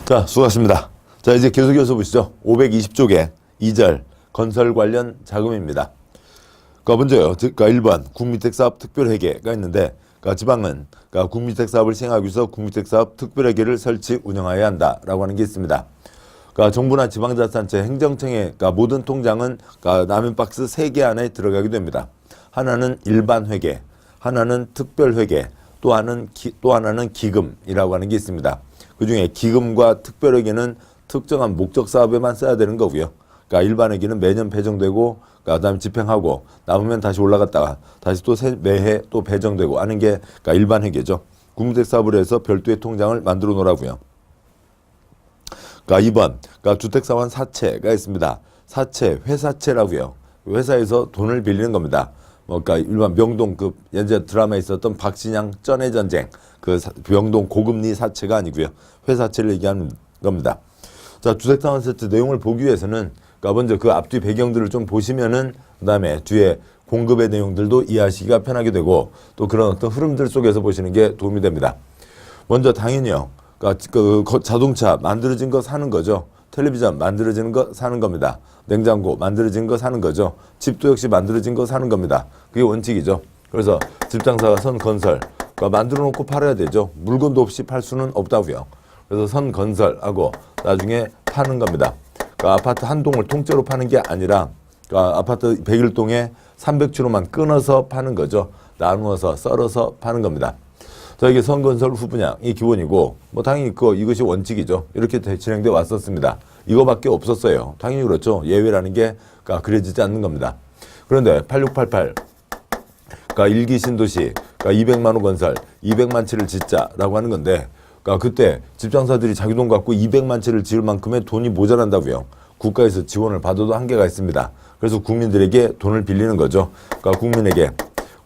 자, 수고하셨습니다. 자, 이제 계속 이어서 보시죠. 520쪽에 2절 건설 관련 자금입니다. 먼저요. 즉, 1번 국민주택사업 특별회계가 있는데, 지방은 국민주택사업을 시행하기 위해서 국민주택사업 특별회계를 설치 운영해야 한다라고 하는 게 있습니다. 정부나 지방자치단체 행정청의 모든 통장은 라면 박스 3개 안에 들어가게 됩니다. 하나는 일반회계, 하나는 특별회계, 또 하나는 기금이라고 하는 게 있습니다. 그 중에 기금과 특별회계는 특정한 목적 사업에만 써야 되는 거고요. 일반회계는 매년 배정되고, 그다음에 집행하고, 남으면 다시 올라갔다가, 다시 또 매해 또 배정되고 하는 게 일반회계죠. 국민주택 사업을 해서 별도의 통장을 만들어 놓으라고요. 2번, 주택사원 사채가 있습니다. 사채, 회사채라고요. 회사에서 돈을 빌리는 겁니다. 일반 명동급 예전 드라마에 있었던 박신양 쩐의 전쟁, 명동 고금리 사채가 아니고요. 회사채를 얘기하는 겁니다. 자, 주택사원 세트 내용을 보기 위해서는 먼저 그 앞뒤 배경들을 좀 보시면은 그다음에 뒤에 공급의 내용들도 이해하시기가 편하게 되고, 또 그런 어떤 흐름들 속에서 보시는 게 도움이 됩니다. 먼저 당연히요. 자동차 만들어진 거 사는 거죠. 텔레비전 만들어지는 거 사는 겁니다. 냉장고 만들어진 거 사는 거죠. 집도 역시 만들어진 거 사는 겁니다. 그게 원칙이죠. 그래서 집장사가 선건설, 만들어 놓고 팔아야 되죠. 물건도 없이 팔 수는 없다고요. 그래서 선건설하고 나중에 파는 겁니다. 아파트 한 동을 통째로 파는 게 아니라 아파트 101동에 300주로만 끊어서 파는 거죠. 나누어서 썰어서 파는 겁니다. 자, 이게 선건설 후분양이 기본이고, 당연히 이것이 원칙이죠. 이렇게 진행돼 왔었습니다. 이거밖에 없었어요. 당연히 그렇죠. 예외라는 게 그려지지 않는 겁니다. 그런데 8688, 일기 신도시, 200만 호 건설, 200만 채를 짓자라고 하는 건데, 그때 집장사들이 자기 돈 갖고 200만 채를 지을 만큼의 돈이 모자란다고요. 국가에서 지원을 받아도 한계가 있습니다. 그래서 국민들에게 돈을 빌리는 거죠.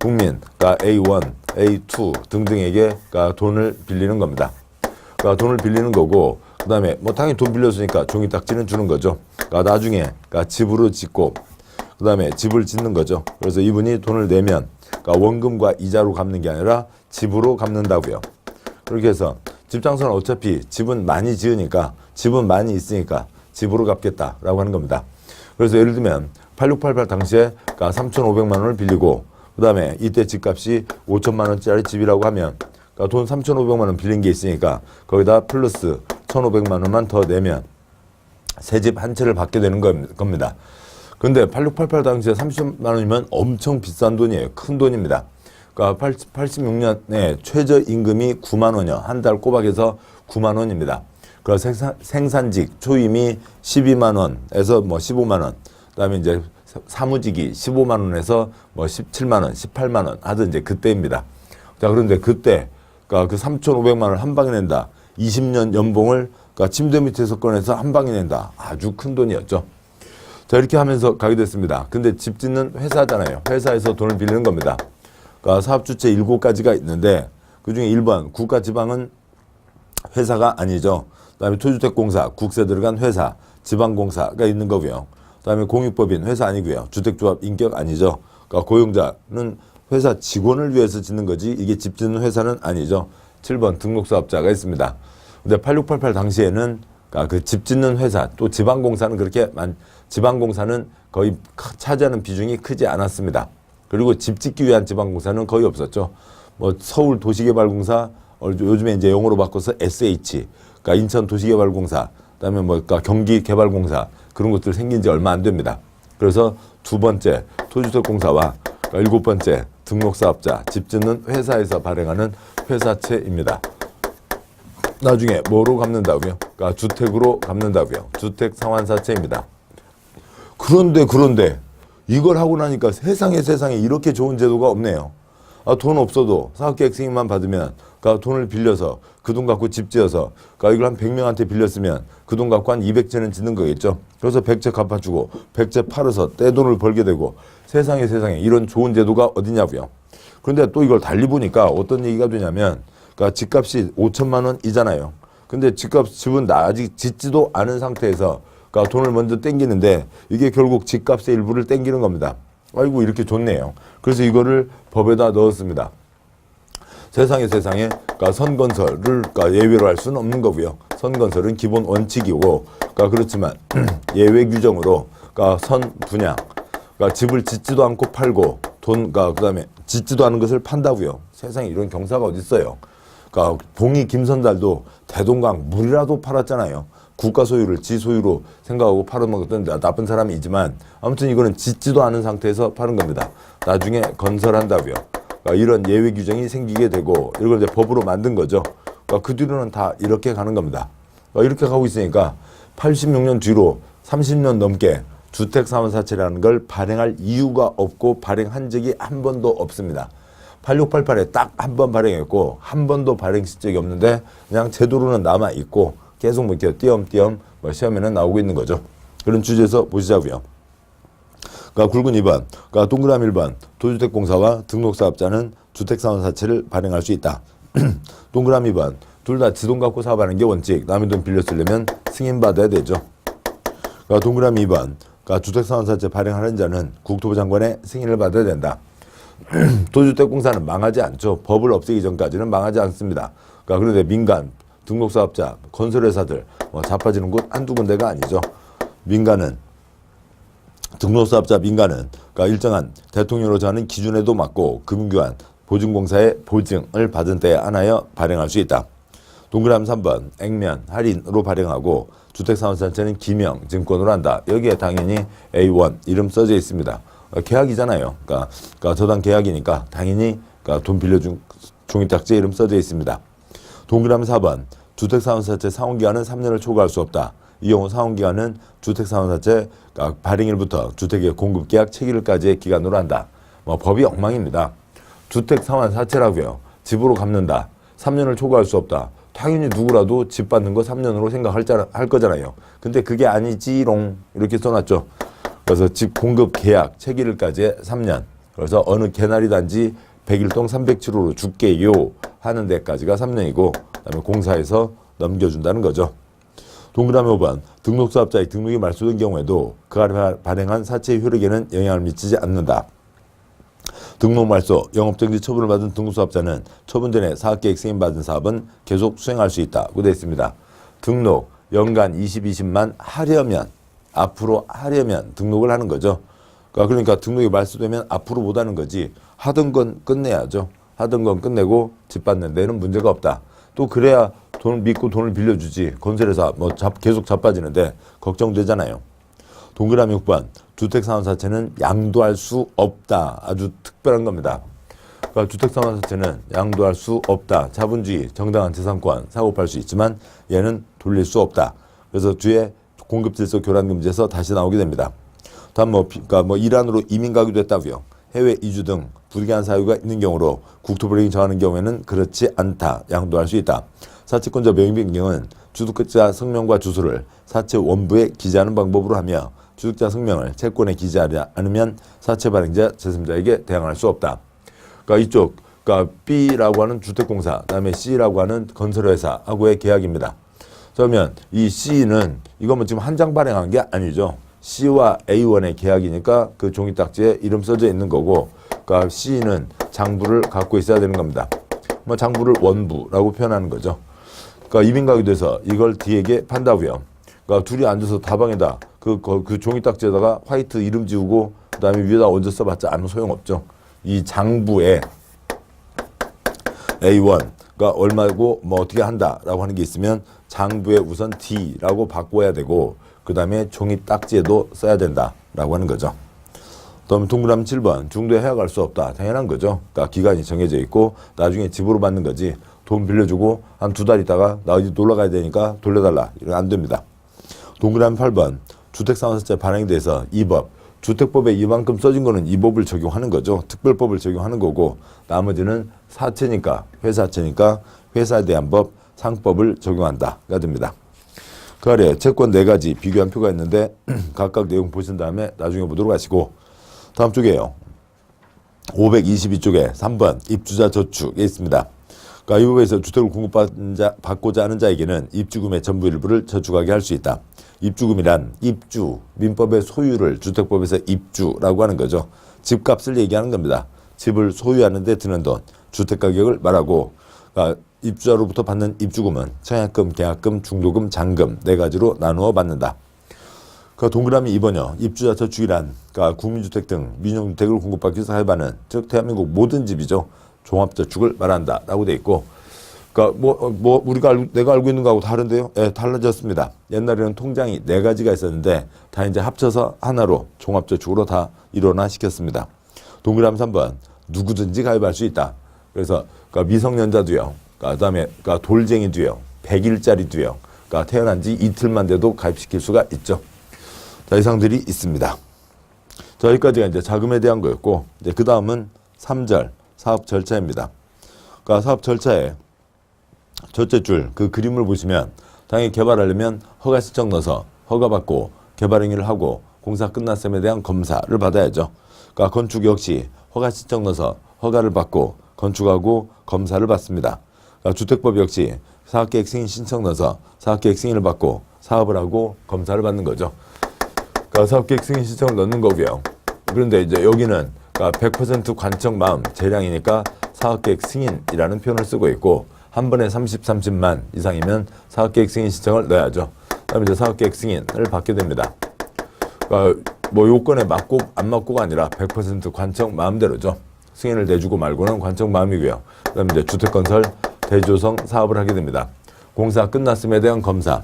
국민, A1, A2 등등에게 돈을 빌리는 겁니다. 돈을 빌리는 거고, 그 다음에 당연히 돈 빌렸으니까 종이딱지는 주는 거죠. 나중에 집으로 짓고, 그 다음에 집을 짓는 거죠. 그래서 이분이 돈을 내면 원금과 이자로 갚는 게 아니라 집으로 갚는다고요. 그렇게 해서 집장사는 어차피 집은 많이 지으니까, 집은 많이 있으니까 집으로 갚겠다라고 하는 겁니다. 그래서 예를 들면 8688 당시에 3,500만 원을 빌리고, 그 다음에 이때 집값이 5천만 원짜리 집이라고 하면 돈 3,500만 원 빌린 게 있으니까 거기다 플러스 1,500만 원만 더 내면 새 집 한 채를 받게 되는 겁니다. 근데 8688 당시에 30만 원이면 엄청 비싼 돈이에요. 큰 돈입니다. 86년에 최저임금이 9만 원이요. 한 달 꼬박해서 9만 원입니다. 그래서 생산직 초임이 12만 원에서 15만 원, 그다음에 이제 사무직이 15만 원에서 17만 원, 18만 원 하던 이제 그때입니다. 자, 그런데 그때 그 3,500만 원을 한 방에 낸다. 20년 연봉을 침대 밑에서 꺼내서 한 방에 낸다. 아주 큰 돈이었죠. 자, 이렇게 하면서 가게 됐습니다. 근데 집 짓는 회사잖아요. 회사에서 돈을 빌리는 겁니다. 사업주체 7가지가 있는데, 그중에 1번 국가지방은 회사가 아니죠. 그다음에 토주택공사, 국세 들어간 회사, 지방공사가 있는 거고요. 그다음에 공익법인 회사 아니고요. 주택조합 인격 아니죠. 고용자는 회사 직원을 위해서 짓는 거지, 이게 집 짓는 회사는 아니죠. 7번 등록사업자가 있습니다. 근데 8688 당시에는 집 짓는 회사, 또 지방공사는 지방공사는 거의 차지하는 비중이 크지 않았습니다. 그리고 집 짓기 위한 지방공사는 거의 없었죠. 서울도시개발공사, 요즘에 이제 영어로 바꿔서 SH, 인천도시개발공사, 그다음에 경기개발공사, 그런 것들 생긴 지 얼마 안 됩니다. 그래서 2번째 토주택공사와 7번째 등록사업자, 집 짓는 회사에서 발행하는 회사채입니다. 나중에 뭐로 갚는다고요? 주택으로 갚는다고요. 주택상환사채입니다. 그런데 이걸 하고 나니까 세상에 이렇게 좋은 제도가 없네요. 돈 없어도 사업계획 승인만 받으면 돈을 빌려서 그 돈 갖고 집 지어서 이걸 한 100명한테 빌렸으면 그 돈 갖고 한 200채는 짓는 거겠죠. 그래서 100채 갚아주고 100채 팔아서 떼돈을 벌게 되고, 세상에 이런 좋은 제도가 어디냐고요. 그런데 또 이걸 달리 보니까 어떤 얘기가 되냐면, 집값이 5천만 원이잖아요. 근데 집은 아직 짓지도 않은 상태에서 돈을 먼저 땡기는데, 이게 결국 집값의 일부를 땡기는 겁니다. 아이고, 이렇게 좋네요. 그래서 이거를 법에다 넣었습니다. 세상에 선건설을 예외로 할 수는 없는 거고요. 선건설은 기본 원칙이고, 그렇지만 예외 규정으로 선 분양, 집을 짓지도 않고 팔고 그다음에 짓지도 않은 것을 판다고요. 세상에 이런 경사가 어디 있어요. 봉이 김선달도 대동강 물이라도 팔았잖아요. 국가 소유를 지 소유로 생각하고 팔아먹었던 나쁜 사람이지만 아무튼 이거는 짓지도 않은 상태에서 파는 겁니다. 나중에 건설한다고요. 이런 예외 규정이 생기게 되고 이걸 이제 법으로 만든 거죠. 그 뒤로는 다 이렇게 가는 겁니다. 이렇게 가고 있으니까 86년 뒤로 30년 넘게 주택사원사채라는 걸 발행할 이유가 없고 발행한 적이 한 번도 없습니다. 8688에 딱 한 번 발행했고 한 번도 발행 실적이 없는데 그냥 제도로는 남아있고 계속 뭐 이렇게 띄엄띄엄 시험에는 나오고 있는 거죠. 그런 주제에서 보시자고요. 굵은 2번, 동그라미 1번, 도주택공사와 등록사업자는 주택사원사채를 발행할 수 있다. 동그라미 2번, 둘 다 지 돈 갖고 사업하는 게 원칙. 남의 돈 빌려 쓰려면 승인받아야 되죠. 동그라미 2번, 주택사원사채 발행하는 자는 국토부 장관의 승인을 받아야 된다. 도주택공사는 망하지 않죠. 법을 없애기 전까지는 망하지 않습니다. 그런데 민간, 등록사업자, 건설회사들 자빠지는 곳 한두 군데가 아니죠. 민간은 등록사업자 민간은 일정한 대통령으로 정하는 기준에도 맞고 금융기관, 보증공사의 보증을 받은 때에 한하여 발행할 수 있다. 동그라미 3번 액면, 할인으로 발행하고 주택사원사채는 기명, 증권으로 한다. 여기에 당연히 A1 이름 써져 있습니다. 계약이잖아요. 저당 계약이니까 당연히 돈 빌려준 종이딱지에 이름 써져 있습니다. 동그라미 4번 주택사원사채 상환기간은 3년을 초과할 수 없다. 이 경우 상환기간은 주택사원사채 발행일부터 주택의 공급계약 체결일까지의 기간으로 한다. 법이 엉망입니다. 주택사원사채라고요. 집으로 갚는다. 3년을 초과할 수 없다. 당연히 누구라도 집 받는 거 3년으로 생각할 거잖아요. 근데 그게 아니지롱 이렇게 써놨죠. 그래서 집 공급 계약 체결일까지의 3년. 그래서 어느 개나리 단지 101동 307호로 줄게요 하는 데까지가 3년이고 그다음에 공사에서 넘겨준다는 거죠. 동그라미 5번 등록사업자의 등록이 말소된 경우에도 그 아래 발행한 사채의 효력에는 영향을 미치지 않는다. 등록 말소, 영업정지 처분을 받은 등록사업자는 처분 전에 사업계획 승인받은 사업은 계속 수행할 수 있다고 되어 있습니다. 등록, 연간 20만 하려면 앞으로 하려면 등록을 하는 거죠. 그러니까 등록이 말소되면 앞으로 못 하는 거지. 하던 건 끝내야죠. 하던 건 끝내고 집 받는 데는 문제가 없다. 또 그래야 돈을 믿고 돈을 빌려주지. 건설회사 계속 자빠지는데 걱정되잖아요. 동그라미 6번 주택사원사채는 양도할 수 없다. 아주 특별한 겁니다. 주택사원사채는 양도할 수 없다. 자본주의, 정당한 재산권 사고팔 수 있지만 얘는 돌릴 수 없다. 그래서 뒤에 공급질서 교란금지에서 다시 나오게 됩니다. 다음 이란으로 이민 가기도 했다고요. 해외 이주 등 부득이한 사유가 있는 경우로 국토부령이 정하는 경우에는 그렇지 않다. 양도할 수 있다. 사채권자 명의 변경은 주택자 성명과 주소를 사채 원부에 기재하는 방법으로 하며 주택자 성명을 채권에 기재하지 않으면 사채 발행자, 채권자에게 대항할 수 없다. 이쪽 B라고 하는 주택공사, 그다음에 C라고 하는 건설회사하고의 계약입니다. 그러면 이 C는 이거 지금 한 장 발행한 게 아니죠. C와 A1의 계약이니까 그 종이딱지에 이름 써져 있는 거고, C는 장부를 갖고 있어야 되는 겁니다. 장부를 원부라고 표현하는 거죠. 이민 가게 돼서 이걸 D에게 판다고요. 둘이 앉아서 다방에다 그 종이딱지에다가 화이트 이름 지우고 그다음에 위에다 얹어 써봤자 아무 소용없죠. 이 장부에 A1가 얼마고 어떻게 한다라고 하는 게 있으면 장부에 우선 D라고 바꿔야 되고 그 다음에 종이딱지에도 써야 된다라고 하는 거죠. 다음 동그라미 7번 중도에 해약할 수 없다. 당연한 거죠. 기간이 정해져 있고 나중에 집으로 받는 거지. 돈 빌려주고 한 2달 있다가 나 어디 놀러 가야 되니까 돌려달라. 이러면 안 됩니다. 동그라미 8번 주택사원사채 발행에 대해서 이 법, 주택법에 이만큼 써진 거는 이 법을 적용하는 거죠. 특별법을 적용하는 거고 나머지는 사채니까 회사채니까 회사에 대한 법, 상법을 적용한다가 됩니다. 그 아래 채권 4가지 비교한 표가 있는데 각각 내용 보신 다음에 나중에 보도록 하시고 다음 쪽에요. 522쪽에 3번 입주자 저축에 있습니다. 이 법에서 주택을 공급받고자 하는 자에게는 입주금의 전부 일부를 저축하게 할 수 있다. 입주금이란 입주, 민법의 소유를 주택법에서 입주라고 하는 거죠. 집값을 얘기하는 겁니다. 집을 소유하는 데 드는 돈, 주택가격을 말하고 입주자로부터 받는 입주금은 청약금, 계약금, 중도금, 잔금 4가지로 나누어 받는다. 그 동그라미 2번이요. 입주자 저축이란 그러니까 국민주택 등 민영주택을 공급받기 위해서 할바는 즉 대한민국 모든 집이죠. 종합저축을 말한다 라고 돼 있고 그러니까 내가 알고 있는 거하고 다른데요. 예, 달라졌습니다. 옛날에는 통장이 4가지가 있었는데 다 이제 합쳐서 하나로 종합저축으로 다 일원화시켰습니다. 동그라미 3번 누구든지 가입할 수 있다. 그래서 그러니까 미성년자도요. 그다음에 그러니까 돌쟁이도요. 100일짜리도요. 그러니까 태어난 지 이틀만 돼도 가입시킬 수가 있죠. 자, 이상들이 있습니다. 자, 여기까지가 이제 자금에 대한 거였고, 이제 그 다음은 3절 사업 절차입니다. 그러니까 사업 절차에 첫째 줄 그 그림을 보시면 당연히 개발하려면 허가 신청 넣어서 허가받고 개발 행위를 하고 공사 끝났음에 대한 검사를 받아야죠. 그러니까 건축 역시 허가 신청 넣어서 허가를 받고 건축하고 검사를 받습니다. 그러니까 주택법 역시 사업계획 승인 신청 넣어서 사업계획 승인을 받고 사업을 하고 검사를 받는 거죠. 그러니까 사업계획 승인 신청을 넣는 거고요. 그런데 이제 여기는 그러니까 100% 관청 마음 재량이니까 사업계획 승인이라는 표현을 쓰고 있고 한 번에 30만 이상이면 사업계획 승인 신청을 넣어야죠. 그다음에 이제 사업계획 승인을 받게 됩니다. 그러니까 뭐 요건에 맞고 안 맞고가 아니라 100% 관청 마음대로죠. 승인을 내주고 말고는 관청 마음이고요. 그다음에 이제 주택건설 대조성 사업을 하게 됩니다. 공사 끝났음에 대한 검사.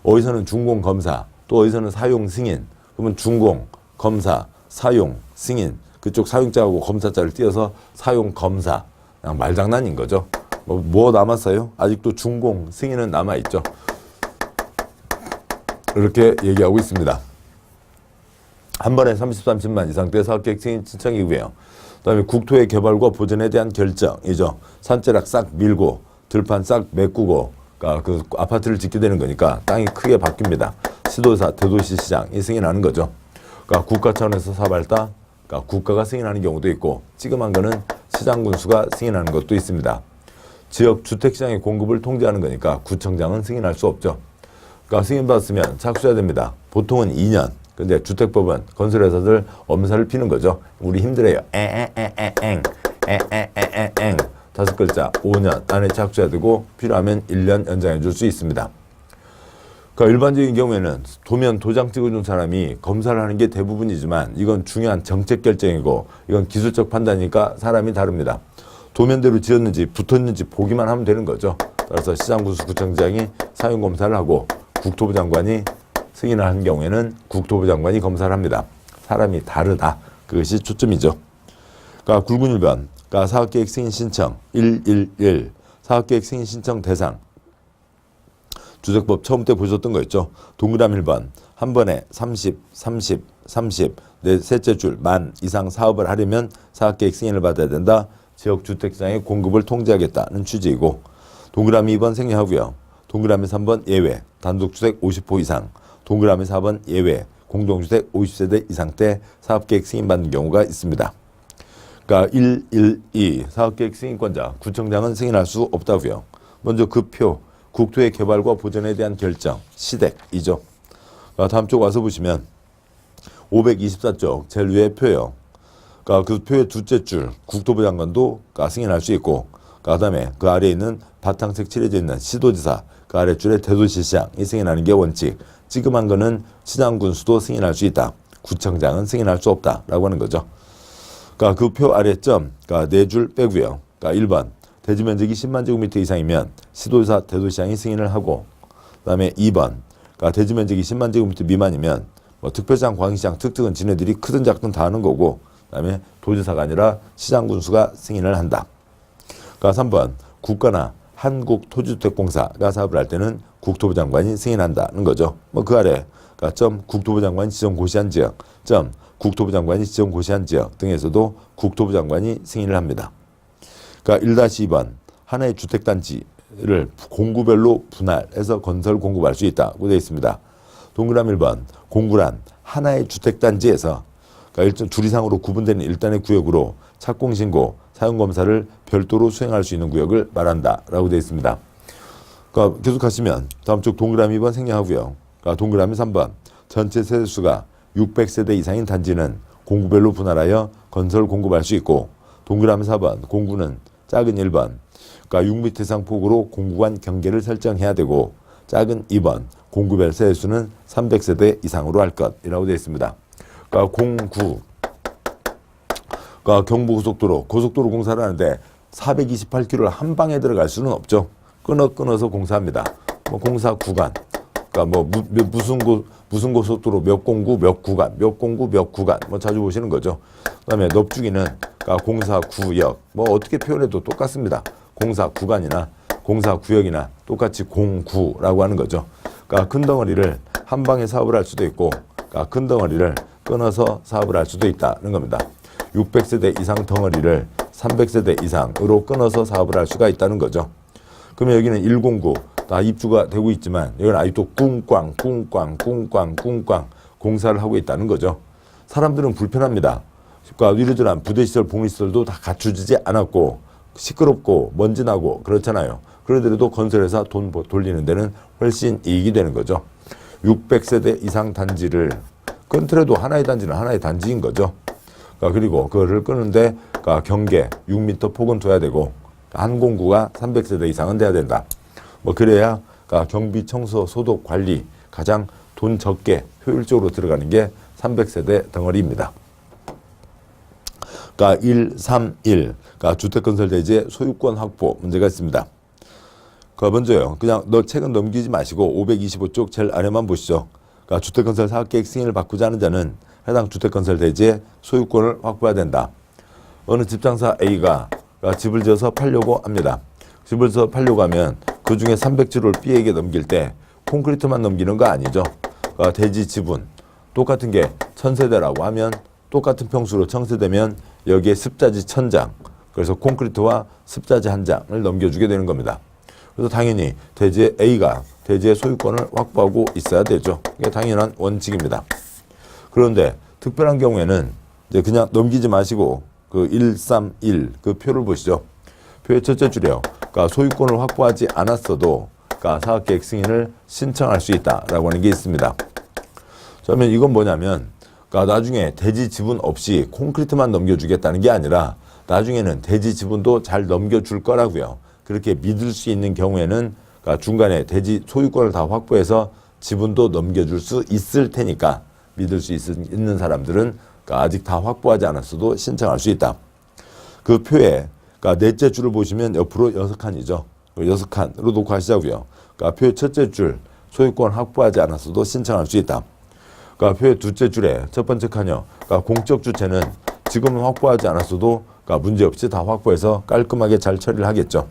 어디서는 준공 검사, 또 어디서는 사용 승인. 그러면 준공, 검사, 사용, 승인. 그쪽 사용자하고 검사자를 띄어서 사용 검사. 그냥 말장난인 거죠. 뭐 남았어요? 아직도 준공, 승인은 남아있죠. 이렇게 얘기하고 있습니다. 한 번에 30만 이상 때 사업계획 승인 신청이고요. 그다음에 국토의 개발과 보전에 대한 결정이죠. 산자락 싹 밀고 들판 싹 메꾸고 그러니까 그 아파트를 짓게 되는 거니까 땅이 크게 바뀝니다. 시도사, 대도시시장이 승인하는 거죠. 그러니까 국가 차원에서 사발다, 그러니까 국가가 승인하는 경우도 있고 찌그만 거는 시장군수가 승인하는 것도 있습니다. 지역 주택시장의 공급을 통제하는 거니까 구청장은 승인할 수 없죠. 그러니까 승인받았으면 착수해야 됩니다. 보통은 2년. 근데 주택법은 건설회사들 엄살을 피는 거죠. 우리 힘들어요. 엥. 5글자 5년 안에 착수해야 되고 필요하면 1년 연장해 줄 수 있습니다. 그러니까 일반적인 경우에는 도면 도장 찍어준 사람이 검사를 하는 게 대부분이지만 이건 중요한 정책 결정이고 이건 기술적 판단이니까 사람이 다릅니다. 도면대로 지었는지 붙었는지 보기만 하면 되는 거죠. 따라서 시장군수 구청장이 사용검사를 하고 국토부 장관이 승인을 한 경우에는 국토부 장관이 검사를 합니다. 사람이 다르다. 그것이 초점이죠. 그러니까 굵은 1번. 그러니까 사업계획 승인 신청 111 사업계획 승인 신청 대상 주택법 처음 때 보셨던 거 있죠. 동그라미 1번. 한 번에 30 네, 셋째 줄 만 이상 사업을 하려면 사업계획 승인을 받아야 된다. 지역주택시장의 공급을 통제하겠다는 취지이고 동그라미 2번 생략하고요. 동그라미 3번 예외 단독주택 50호 이상 동그라미 4번 예외 공동주택 50세대 이상 때 사업계획 승인받는 경우가 있습니다. 그러니까 112 사업계획 승인권자 구청장은 승인할 수 없다고요. 먼저 그 표 국토의 개발과 보전에 대한 결정 시댁이죠. 그러니까 다음 쪽 와서 보시면 524쪽 제일 위에 표요. 그러니까 그 표의 둘째 줄 국토부 장관도 승인할 수 있고 그다음에 그 아래에 있는 바탕색 칠해져 있는 시도지사 그 아래줄에 대도시시장이 승인하는 게 원칙. 찌그만 거는 시장군수도 승인할 수 있다. 구청장은 승인할 수 없다라고 하는 거죠. 그러니까 그 표 아래 점, 그러니까 4줄 빼고요. 그러니까 1번 대지 면적이 10만 제곱미터 이상이면 시도지사 대도시장이 승인을 하고 그다음에 2번 그러니까 대지 면적이 10만 제곱미터 미만이면 뭐 특별시장, 광역시장 특특은 지네들이 크든 작든 다 하는 거고 그다음에 도지사가 아니라 시장군수가 승인을 한다. 그러니까 3번 국가나 한국토지주택공사가 사업을 할 때는 국토부 장관이 승인한다는 거죠. 뭐 그 아래 그러니까 점 국토부 장관이 지정 고시한 지역, 점 국토부 장관이 지정 고시한 지역 등에서도 국토부 장관이 승인을 합니다. 그러니까 1-2번 하나의 주택단지를 공구별로 분할해서 건설 공급할 수 있다고 되어 있습니다. 동그라미 1번 공구란 하나의 주택단지에서 그러니까 일정 주리상으로 구분되는 일단의 구역으로 착공신고, 사용검사를 별도로 수행할 수 있는 구역을 말한다라고 되어 있습니다. 그러니까 계속 가시면 다음 쪽 동그라미 2번 생략하고요. 그러니까 동그라미 3번 전체 세대수가 600세대 이상인 단지는 공구별로 분할하여 건설 공급할 수 있고 동그라미 4번 공구는 작은 1번 그러니까 6m 이상 폭으로 공구간 경계를 설정해야 되고 작은 2번 공구별 세대수는 300세대 이상으로 할 것이라고 되어 있습니다. 그러니까 공구 그러니까 경부고속도로 고속도로 공사를 하는데 428km를 한 방에 들어갈 수는 없죠. 끊어서 공사합니다. 뭐 공사 구간 그러니까 뭐 무슨 고속도로 몇 공구 몇 구간 뭐 자주 보시는 거죠. 그다음에 넙주기는 그러니까 공사 구역 뭐 어떻게 표현해도 똑같습니다. 공사 구간이나 공사 구역이나 똑같이 공구라고 하는 거죠. 그러니까 큰 덩어리를 한 방에 사업을 할 수도 있고 그러니까 큰 덩어리를 끊어서 사업을 할 수도 있다는 겁니다. 600세대 이상 덩어리를 300세대 이상으로 끊어서 사업을 할 수가 있다는 거죠. 그러면 여기는 1공구 다 입주가 되고 있지만 여기는 아직도 꿍꽝 공사를 하고 있다는 거죠. 사람들은 불편합니다. 그러니까 이러저러한 부대시설, 복리시설도 다 갖추지 않았고 시끄럽고 먼지 나고 그렇잖아요. 그러더라도 건설회사 돈 돌리는 데는 훨씬 이익이 되는 거죠. 600세대 이상 단지를 끊더라도 하나의 단지는 하나의 단지인 거죠. 그러니까 그리고 그거를 끄는데 그러니까 경계 6m 폭은 둬야 되고 한 공구가 300세대 이상은 돼야 된다. 뭐 그래야 그러니까 경비, 청소, 소독, 관리 가장 돈 적게 효율적으로 들어가는 게 300세대 덩어리입니다. 그러니까 131 그러니까 주택건설대지의 소유권 확보 문제가 있습니다. 그 먼저요. 그냥 책은 넘기지 마시고 525쪽 제일 아래만 보시죠. 그러니까 주택건설 사업계획 승인을 받고자 하는 자는 해당 주택건설대지의 소유권을 확보해야 된다. 어느 집장사 A가 집을 지어서 팔려고 합니다. 집을 지어서 팔려고 하면 그 중에 300주를 B에게 넘길 때 콘크리트만 넘기는 거 아니죠. 그러니까 대지 지분 똑같은 게 1000세대라고 하면 똑같은 평수로 1000세대면 여기에 습자지 1000장 그래서 콘크리트와 습자지 1장을 넘겨주게 되는 겁니다. 그래서 당연히 대지의 A가 대지의 소유권을 확보하고 있어야 되죠. 이게 당연한 원칙입니다. 그런데 특별한 경우에는 이제 그냥 넘기지 마시고 그 131 그 표를 보시죠. 표의 첫째 줄이요. 그러니까 소유권을 확보하지 않았어도 그러니까 사업계획 승인을 신청할 수 있다라고 하는 게 있습니다. 그러면 이건 뭐냐면 그러니까 나중에 대지 지분 없이 콘크리트만 넘겨주겠다는 게 아니라 나중에는 대지 지분도 잘 넘겨줄 거라고요. 그렇게 믿을 수 있는 경우에는 그러니까 중간에 대지 소유권을 다 확보해서 지분도 넘겨줄 수 있을 테니까 믿을 수 있는 사람들은 그러니까 아직 다 확보하지 않았어도 신청할 수 있다. 그 표에 그러니까 넷째 줄을 보시면 옆으로 6칸이죠. 6칸으로 놓고 하시자고요. 그러니까 표의 첫째 줄 소유권 확보하지 않았어도 신청할 수 있다. 그러니까 표의 둘째 줄에 첫 번째 칸이요. 그러니까 공적 주체는 지금은 확보하지 않았어도 그러니까 문제없이 다 확보해서 깔끔하게 잘 처리를 하겠죠.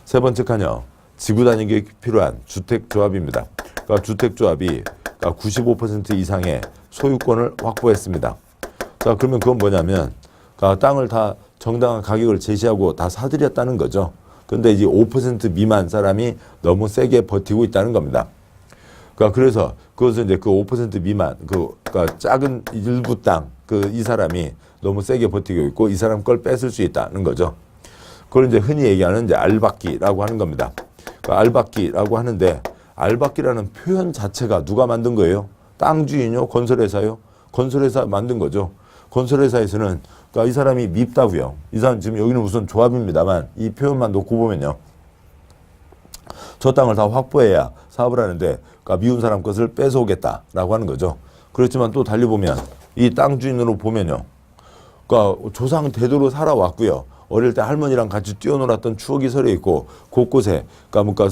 세 번째 칸이요. 지구 단위계획이 필요한 주택조합입니다. 그러니까 주택조합이 그러니까 95% 이상의 소유권을 확보했습니다. 자, 그러면 그건 뭐냐면 그러니까 땅을 다 정당한 가격을 제시하고 다 사들였다는 거죠. 근데 이제 5% 미만 사람이 너무 세게 버티고 있다는 겁니다. 그러니까 그래서 그것은 이제 그 5% 미만 그러니까 작은 일부 땅 이 사람이 너무 세게 버티고 있고 이 사람 걸 뺏을 수 있다는 거죠. 그걸 이제 흔히 얘기하는 이제 알박기라고 하는 겁니다. 그러니까 알박기라고 하는데 알박기라는 표현 자체가 누가 만든 거예요? 땅 주인요? 건설회사요? 건설회사 만든 거죠. 건설회사에서는 그러니까 이 사람이 밉다고요. 이 사람 지금 여기는 우선 조합입니다만 이 표현만 놓고 보면요. 저 땅을 다 확보해야 사업을 하는데 그러니까 미운 사람 것을 뺏어오겠다라고 하는 거죠. 그렇지만 또 달리 보면 이 땅 주인으로 보면요. 그러니까 조상 대대로 살아왔고요. 어릴 때 할머니랑 같이 뛰어놀았던 추억이 서려 있고 곳곳에 그러니까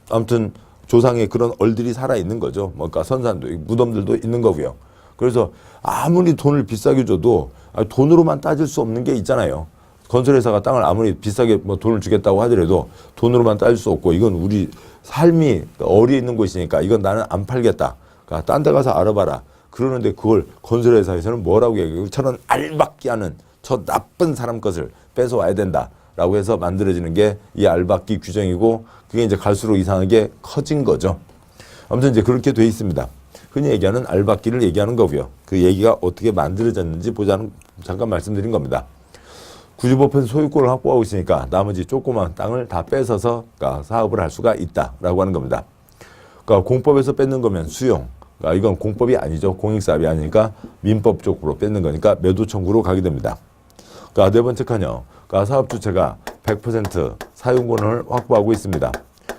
아무튼 조상의 그런 얼들이 살아 있는 거죠. 그러니까 선산도 무덤들도 있는 거고요. 그래서 아무리 돈을 비싸게 줘도 돈으로만 따질 수 없는 게 있잖아요. 건설회사가 땅을 아무리 비싸게 돈을 주겠다고 하더라도 돈으로만 따질 수 없고 이건 우리 삶이 어리에 있는 곳이니까 이건 나는 안 팔겠다. 그러니까 딴 데 가서 알아봐라. 그러는데 그걸 건설회사에서는 뭐라고 얘기해요? 저런 알박기 하는 저 나쁜 사람 것을 뺏어와야 된다라고 해서 만들어지는 게 이 알박기 규정이고 그게 이제 갈수록 이상하게 커진 거죠. 아무튼 이제 그렇게 돼 있습니다. 흔히 얘기하는 알박기를 얘기하는 거고요. 그 얘기가 어떻게 만들어졌는지 보자는 잠깐 말씀드린 겁니다. 95% 소유권을 확보하고 있으니까 나머지 조그만 땅을 다 뺏어서 그러니까 사업을 할 수가 있다라고 하는 겁니다. 그러니까 공법에서 뺏는 거면 수용. 그러니까 이건 공법이 아니죠. 공익사업이 아니니까 민법 쪽으로 뺏는 거니까 매도 청구로 가게 됩니다. 그러니까 네 번째 칸이요. 그러니까 사업 주체가 100% 사용권을 확보하고 있습니다.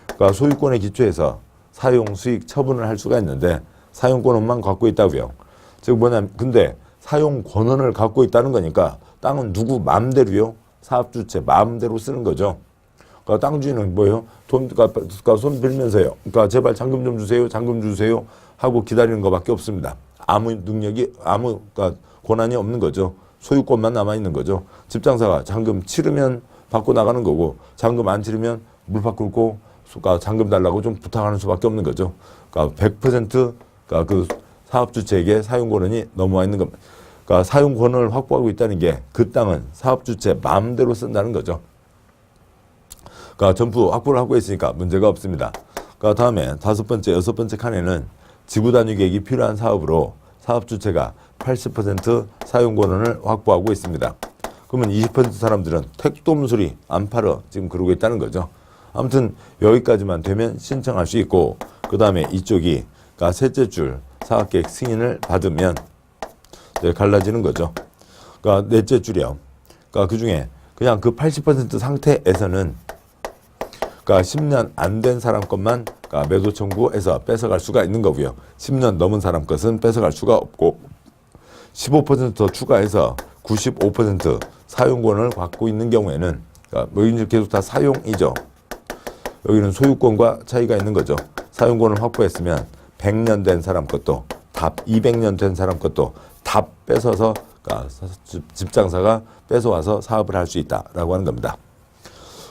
그러니까 소유권에 기초해서 사용, 수익, 처분을 할 수가 있는데 사용권만 갖고 있다고요. 즉 뭐냐면 근데 사용 권한을 갖고 있다는 거니까 땅은 누구 마음대로요. 사업주체 마음대로 쓰는 거죠. 그러니까 땅 주인은 뭐예요? 그러니까 손 빌면서요. 그러니까 제발 잔금 좀 주세요. 잔금 주세요. 하고 기다리는 것밖에 없습니다. 아무 능력이 그러니까 권한이 없는 거죠. 소유권만 남아 있는 거죠. 집장사가 잔금 치르면 받고 나가는 거고 잔금 안 치르면 물팍 끓고 그러니까 잔금 달라고 좀 부탁하는 수밖에 없는 거죠. 그러니까 100% 그러니까 그 사업주체에게 사용권이 넘어와 있는 겁니다. 그러니까 사용권을 확보하고 있다는 게 그 땅은 사업주체 마음대로 쓴다는 거죠. 그러니까 전부 확보를 하고 있으니까 문제가 없습니다. 그러니까 다음에 5번째, 6번째 칸에는 지구 단위 계획이 필요한 사업으로 사업주체가 80% 사용권을 확보하고 있습니다. 그러면 20% 사람들은 택도 없는 소리 안 팔어 지금 그러고 있다는 거죠. 아무튼 여기까지만 되면 신청할 수 있고 그 다음에 이쪽이 그러니까 셋째 줄 사업계획 승인을 받으면 갈라지는 거죠. 그러니까 넷째 줄이요. 그러니까 그 중에 그냥 그 80% 상태에서는 그러니까 10년 안 된 사람 것만 그러니까 매도 청구해서 뺏어갈 수가 있는 거고요. 10년 넘은 사람 것은 뺏어갈 수가 없고 15% 추가해서 95% 사용권을 갖고 있는 경우에는 그러니까 뭐 이제 계속 다 사용이죠. 여기는 소유권과 차이가 있는 거죠. 사용권을 확보했으면 100년 된 사람 것도 다 200년 된 사람 것도 다 뺏어서 그러니까 집장사가 뺏어와서 사업을 할 수 있다라고 하는 겁니다.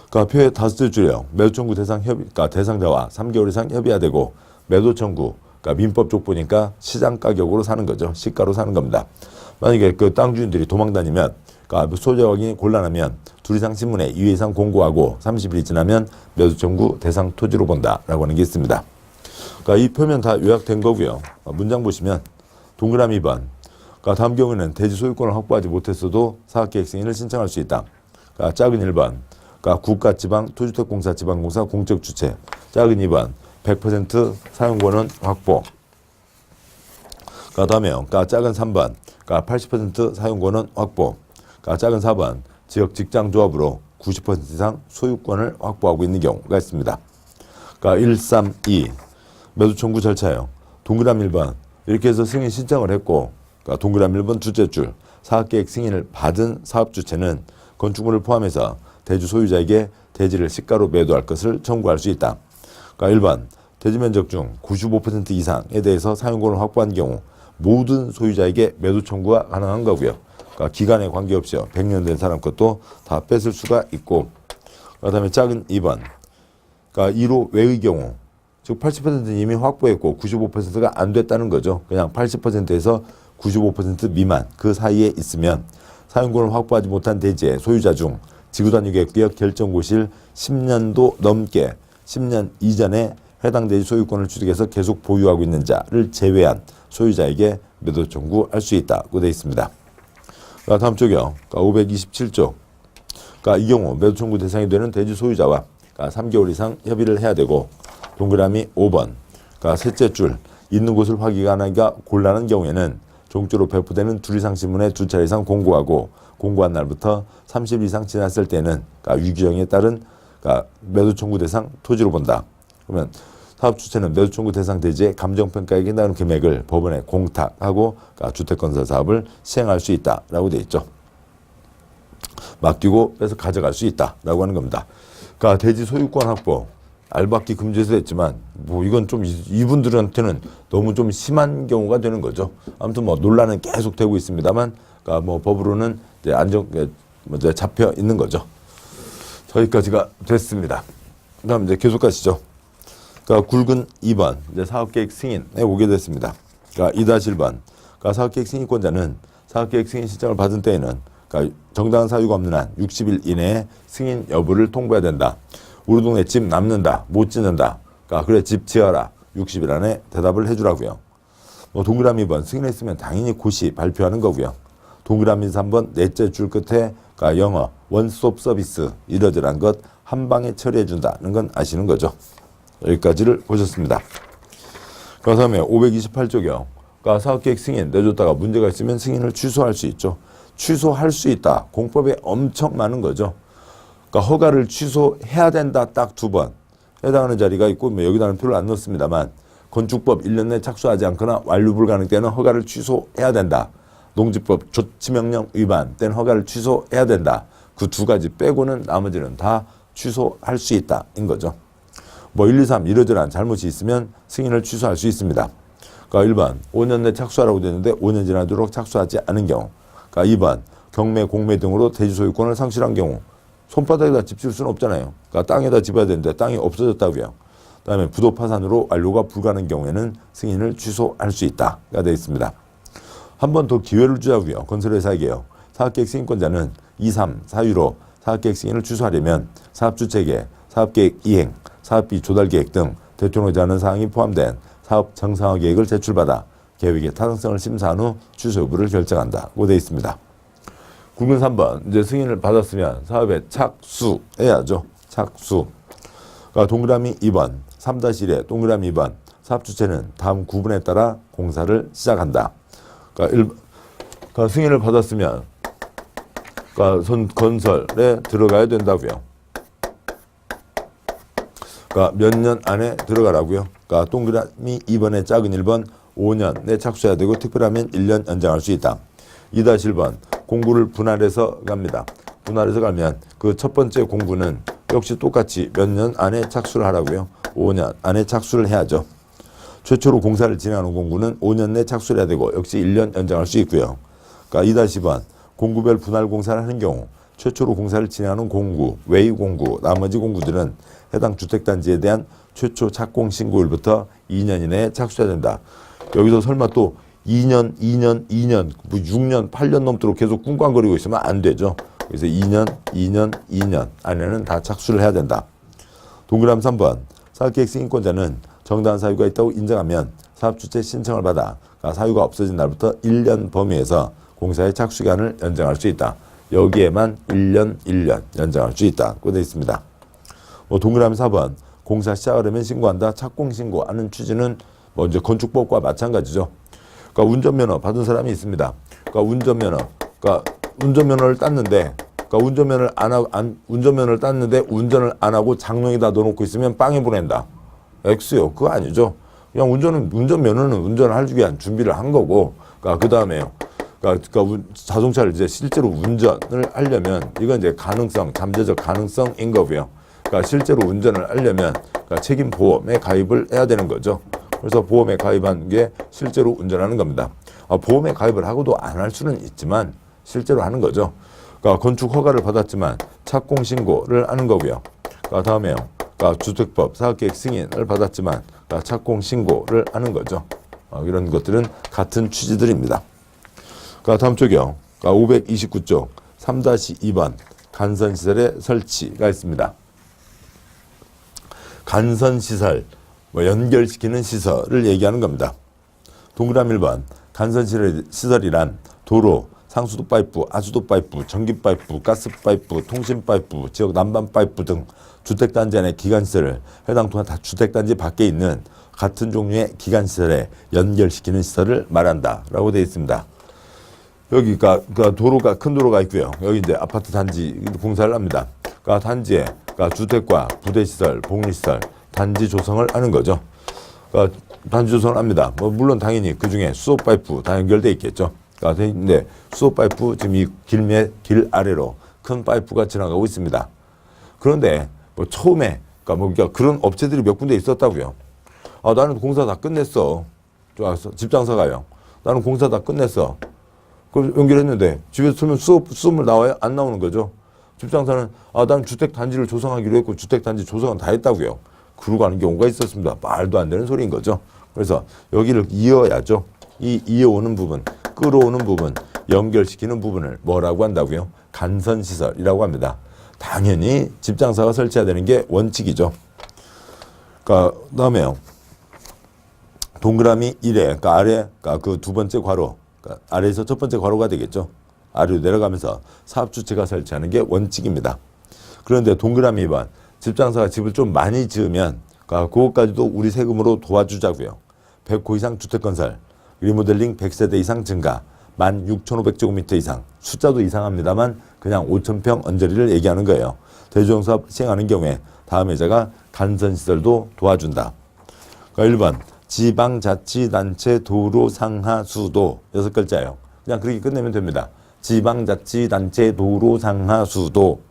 그러니까 표의 5째 줄이요. 매도 청구 대상 그러니까 대상자와 3개월 이상 협의해야 되고 매도 청구 그러니까 민법 쪽 보니까 시장 가격으로 사는 거죠. 시가로 사는 겁니다. 만약에 그 땅 주인들이 도망 다니면 그러니까 소재 확인이 곤란하면 둘 이상 신문에 2회 이상 공고하고 30일이 지나면 매도 청구 대상 토지로 본다라고 하는 게 있습니다. 그러니까 이 표면 다 요약된 거고요. 문장 보시면 동그라미 2번. 그러니까 다음 경우에는 대지 소유권을 확보하지 못했어도 사업계획 승인을 신청할 수 있다. 그러니까 작은 1번. 그러니까 국가지방 토주택공사 지방공사 공적 주체. 작은 2번. 100% 사용권은 확보. 그러니까 다음에요. 그러니까 작은 3번. 그러니까 80% 사용권은 확보. 그러니까 작은 4번. 지역 직장조합으로 90% 이상 소유권을 확보하고 있는 경우가 있습니다. 그러니까 1, 3, 2. 매도 청구 절차요. 동그라미 1번. 이렇게 해서 승인 신청을 했고 그러니까 동그라미 1번 둘째 줄 사업계획 승인을 받은 사업주체는 건축물을 포함해서 대주 소유자에게 대지를 시가로 매도할 것을 청구할 수 있다. 그러니까 1번 대지 면적 중 95% 이상에 대해서 사용권을 확보한 경우 모든 소유자에게 매도 청구가 가능한 거고요. 그러니까 기간에 관계없이요. 100년 된 사람 것도 다 뺏을 수가 있고 그다음에 작은 2번 그러니까 1호 외의 경우 즉 80%는 이미 확보했고 95%가 안 됐다는 거죠. 그냥 80%에서 95% 미만 그 사이에 있으면 사용권을 확보하지 못한 대지의 소유자 중 지구단위계획 결정고시일 10년도 넘게 10년 이전에 해당 대지 소유권을 취득해서 계속 보유하고 있는 자를 제외한 소유자에게 매도 청구할 수 있다고 되어 있습니다. 다음 쪽이요. 527쪽. 그러니까 이 경우 매도 청구 대상이 되는 대지 소유자와 3개월 이상 협의를 해야 되고 동그라미 5번. 그러니까 셋째 줄 있는 곳을 확인하기가 곤란한 경우에는 종조로 배포되는 둘 이상 신문에 2차례 이상 공고하고 공고한 날부터 30일 이상 지났을 때는 그러니까 유규정에 따른 그러니까 매도 청구 대상 토지로 본다. 그러면 사업주체는 매도 청구 대상 대지의 감정평가액에 해당하는 금액을 법원에 공탁하고 그러니까 주택건설 사업을 시행할 수 있다라고 되어 있죠. 맡기고 빼서 가져갈 수 있다라고 하는 겁니다. 그러니까 대지 소유권 확보 알박기 금지에서 했지만 뭐 이건 좀 이분들한테는 너무 좀 심한 경우가 되는 거죠. 아무튼 뭐 논란은 계속 되고 있습니다만 그러니까 뭐 법으로는 이제 이제 잡혀 있는 거죠. 저기까지가 됐습니다. 그다음 이제 계속 가시죠. 그러니까 굵은 2번 이제 사업계획 승인에 오게 됐습니다. 그러니까 2-1번 그러니까 사업계획 승인권자는 사업계획 승인 신청을 받은 때에는 그러니까 정당한 사유가 없는 한 60일 이내에 승인 여부를 통보해야 된다. 우리 동네 집 남는다, 못 짓는다. 그러니까 그래 집 지어라. 60일 안에 대답을 해주라고요. 뭐 동그라미 2번 승인했으면 당연히 고시 발표하는 거고요. 동그라미 3번 넷째 줄 끝에 그러니까 영어 원스톱 서비스 이러저러한 것 한 방에 처리해 준다는 건 아시는 거죠. 여기까지를 보셨습니다. 그 다음에 528쪽이요. 그러니까 사업계획 승인 내줬다가 문제가 있으면 승인을 취소할 수 있죠. 취소할 수 있다. 공법에 엄청 많은 거죠. 그러니까 허가를 취소해야 된다 딱 2번 해당하는 자리가 있고 뭐 여기다는 표를 안 넣습니다만 건축법 1년 내 착수하지 않거나 완료 불가능 때는 허가를 취소해야 된다. 농지법 조치명령 위반 때는 허가를 취소해야 된다. 그 2가지 빼고는 나머지는 다 취소할 수 있다 인 거죠. 뭐 1, 2, 3 이러저러한 잘못이 있으면 승인을 취소할 수 있습니다. 그러니까 1번 5년 내 착수하라고 되는데 5년 지나도록 착수하지 않은 경우. 그러니까 2번 경매, 공매 등으로 대지 소유권을 상실한 경우. 손바닥에다 집 지을 수는 없잖아요. 그러니까 땅에다 집어야 되는데 땅이 없어졌다고요. 그다음에 부도 파산으로 완료가 불가능한 경우에는 승인을 취소할 수 있다가 되어 있습니다. 한 번 더 기회를 주자고요. 건설회사에게요. 사업계획 승인권자는 2, 3 사유로 사업계획 승인을 취소하려면 사업주체계, 사업계획 이행, 사업비 조달계획 등 대통령이 하는 사항이 포함된 사업 정상화 계획을 제출받아 계획의 타당성을 심사한 후 취소 여부를 결정한다고 되어 있습니다. 굵은 3번 이제 승인을 받았으면 사업에 착수해야죠. 착수. 그러니까 동그라미 2번 3-1에 동그라미 2번 사업주체는 다음 구분에 따라 공사를 시작한다. 그러니까 승인을 받았으면 그러니까 건설에 들어가야 된다고요. 그러니까 몇 년 안에 들어가라고요. 그러니까 동그라미 2번에 작은 1번 5년 내 착수해야 되고 특별하면 1년 연장할 수 있다. 2-1번 공구를 분할해서 갑니다. 분할해서 가면 그 첫 번째 공구는 역시 똑같이 몇 년 안에 착수를 하라고요. 5년 안에 착수를 해야죠. 최초로 공사를 진행하는 공구는 5년 내 착수를 해야 되고 역시 1년 연장할 수 있고요. 그러니까 2-2번 공구별 분할 공사를 하는 경우 최초로 공사를 진행하는 공구, 외의 공구, 나머지 공구들은 해당 주택단지에 대한 최초 착공 신고일부터 2년 이내에 착수해야 된다. 여기서 설마 또 2년, 뭐 6년, 8년 넘도록 계속 꿍꽝거리고 있으면 안 되죠. 그래서 2년 안에는 다 착수를 해야 된다. 동그라미 3번 사업계획 승인권자는 정당한 사유가 있다고 인정하면 사업주체 신청을 받아 사유가 없어진 날부터 1년 범위에서 공사의 착수기간을 연장할 수 있다. 여기에만 1년 연장할 수 있다고 되어 있습니다. 뭐 동그라미 4번 공사 시작하려면 신고한다. 착공 신고하는 취지는 뭐 이제 건축법과 마찬가지죠. 그러니까 운전면허 받은 사람이 있습니다. 그러니까 운전면허를 땄는데 운전면허를 땄는데 운전을 안 하고 장롱에다 넣어놓고 있으면 빵에 보낸다. X요. 그거 아니죠. 그냥 운전면허는 운전을 하기 위한 준비를 한 거고, 그 다음에요. 그러니까 자동차를 이제 실제로 운전을 하려면 이건 이제 잠재적 가능성인 거고요. 그러니까 실제로 운전을 하려면 책임 보험에 가입을 해야 되는 거죠. 그래서 보험에 가입한 게 실제로 운전하는 겁니다. 보험에 가입을 하고도 안 할 수는 있지만 실제로 하는 거죠. 그러니까 건축 허가를 받았지만 착공 신고를 하는 거고요. 다음에요. 주택법 사업계획 승인을 받았지만 착공 신고를 하는 거죠. 이런 것들은 같은 취지들입니다. 다음 쪽이요. 529쪽 3-2번 간선시설의 설치가 있습니다. 간선시설, 연결시키는 시설을 얘기하는 겁니다. 동그라미 1번 간선시설이란 도로, 상수도 파이프, 하수도 파이프, 전기 파이프, 가스 파이프, 통신 파이프, 지역 난방 파이프 등 주택단지 안의 기관시설을 해당 주택단지 밖에 있는 같은 종류의 기관시설에 연결시키는 시설을 말한다라고 되어 있습니다. 여기가 도로가 큰 도로가 있고요. 여기 이제 아파트 단지 공사를 합니다. 단지에 주택과 부대시설, 복리시설, 단지 조성을 하는 거죠. 단지 조성을 합니다. 물론 당연히 그 중에 수소 파이프 다 연결돼 있겠죠. 근데 수소 파이프 지금 이 길 아래로 큰 파이프가 지나가고 있습니다. 그런데 처음에 그런 업체들이 몇 군데 있었다고요. 나는 공사 다 끝냈어. 좋았어. 집장사가요. 나는 공사 다 끝냈어. 그걸 연결했는데 집에서 틀면 수돗물 나와요? 안 나오는 거죠. 집장사는 난 주택단지를 조성하기로 했고 주택단지 조성은 다 했다고요. 그러고 가는 경우가 있었습니다. 말도 안 되는 소리인 거죠. 그래서 여기를 이어야죠. 이 이어오는 부분, 끌어오는 부분, 연결시키는 부분을 뭐라고 한다고요? 간선시설이라고 합니다. 당연히 집장사가 설치해야 되는 게 원칙이죠. 다음에요. 동그라미 1에, 아래, 그 두 번째 괄호, 아래에서 첫 번째 괄호가 되겠죠. 아래로 내려가면서 사업주체가 설치하는 게 원칙입니다. 그런데 동그라미 2번, 집장사가 집을 좀 많이 지으면 그것까지도 우리 세금으로 도와주자고요. 100호 이상 주택건설, 리모델링 100세대 이상 증가, 16,500제곱미터 이상. 숫자도 이상합니다만 그냥 5,000평 언저리를 얘기하는 거예요. 대조영사업 시행하는 경우에 다음 예제가 간선시설도 도와준다. 그러니까 1번 지방자치단체 도로 상하 수도 6글자예요. 그냥 그렇게 끝내면 됩니다. 지방자치단체 도로 상하 수도.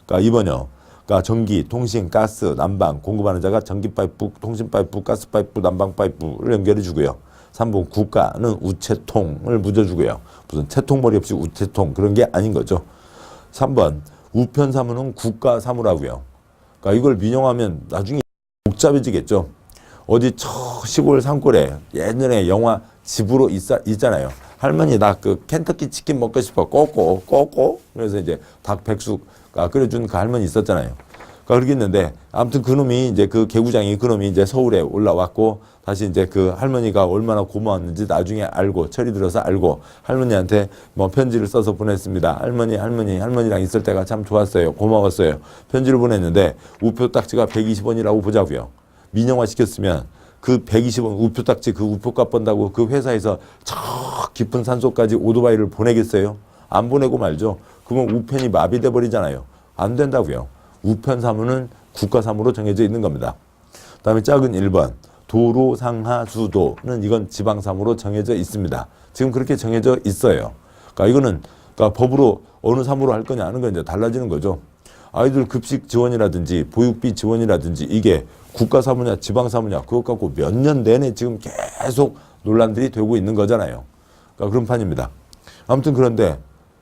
그러니까 2번이요. 그러니까 전기, 통신, 가스, 난방 공급하는 자가 전기 파이프, 통신 파이프, 가스 파이프, 난방 파이프를 연결해 주고요. 3번 국가는 우체통을 묻어주고요. 무슨 채통머리 없이 우체통 그런 게 아닌 거죠. 3번 우편사무는 국가사무라고요. 그러니까 이걸 민영하면 나중에 복잡해지겠죠. 어디 시골 산골에 예전에 영화 집으로 있잖아요. 할머니 나 그 켄터키 치킨 먹고 싶어 꼬꼬 그래서 이제 닭 백숙 끓여준 그 할머니 있었잖아요. 그렇게 있는데 아무튼 그놈이 이제 그 개구장이 그놈이 이제 서울에 올라왔고 다시 이제 그 할머니가 얼마나 고마웠는지 나중에 알고 철이 들어서 알고 할머니한테 뭐 편지를 써서 보냈습니다. 할머니랑 있을 때가 참 좋았어요. 고마웠어요. 편지를 보냈는데 우표 딱지가 120원이라고 보자고요. 민영화 시켰으면 그 120원 우표 딱지 그 우표값 번다고 그 회사에서 저 깊은 산속까지 오토바이를 보내겠어요? 안 보내고 말죠. 그러면 우편이 마비돼 버리잖아요. 안 된다고요. 우편 사무는 국가 사무로 정해져 있는 겁니다. 그다음에 작은 1번 도로 상하 수도는 이건 지방 사무로 정해져 있습니다. 지금 그렇게 정해져 있어요. 그러니까 이거는 그러니까 법으로 어느 사무로 할 거냐 하는 건 이제 달라지는 거죠. 아이들 급식 지원이라든지 보육비 지원이라든지 이게 국가 사무냐 지방 사무냐 그것 갖고 몇 년 내내 지금 계속 논란들이 되고 있는 거잖아요. 그러니까 그런 판입니다. 아무튼 그런데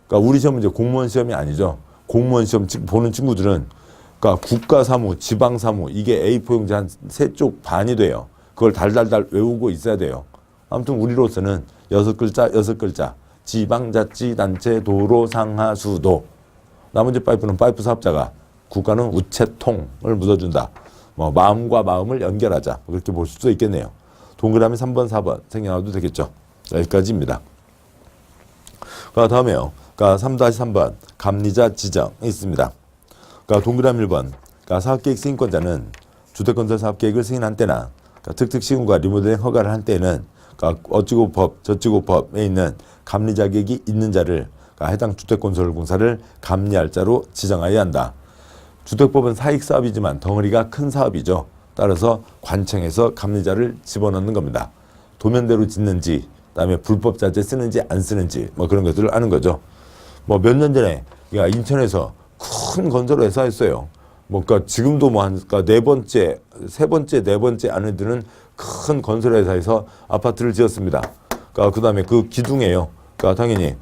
그러니까 우리 시험은 이제 공무원 시험이 아니죠. 공무원 시험 보는 친구들은 그러니까 국가 사무, 지방 사무 이게 A4 용지 한 3쪽 반이 돼요. 그걸 달달달 외우고 있어야 돼요. 아무튼 우리로서는 6글자 지방자치단체 도로 상하 수도. 나머지 파이프는 파이프 사업자가 국가는 우체통을 묻어준다. 뭐 마음과 마음을 연결하자. 그렇게 볼 수도 있겠네요. 동그라미 3번, 4번 생겨나도 되겠죠. 여기까지입니다. 다음에요. 3-3번 감리자 지정이 있습니다. 동그라미 1번 사업계획 승인권자는 주택건설 사업계획을 승인한 때나 특특 시공과 리모델링 허가를 한 때에는 어찌고 법 저찌고 법에 있는 감리자 계획이 있는 자를 해당 주택건설공사를 감리할 자로 지정하여야 한다. 주택법은 사익사업이지만 덩어리가 큰 사업이죠. 따라서 관청에서 감리자를 집어넣는 겁니다. 도면대로 짓는지 그다음에 불법 자재 쓰는지 안 쓰는지 뭐 그런 것들을 아는 거죠. 뭐 몇 년 전에 인천에서 큰 건설 회사였어요. 그러니까 지금도 뭐 한 네 번째 아내들은 큰 건설 회사에서 아파트를 지었습니다. 그다음에 그 기둥에요. 당연히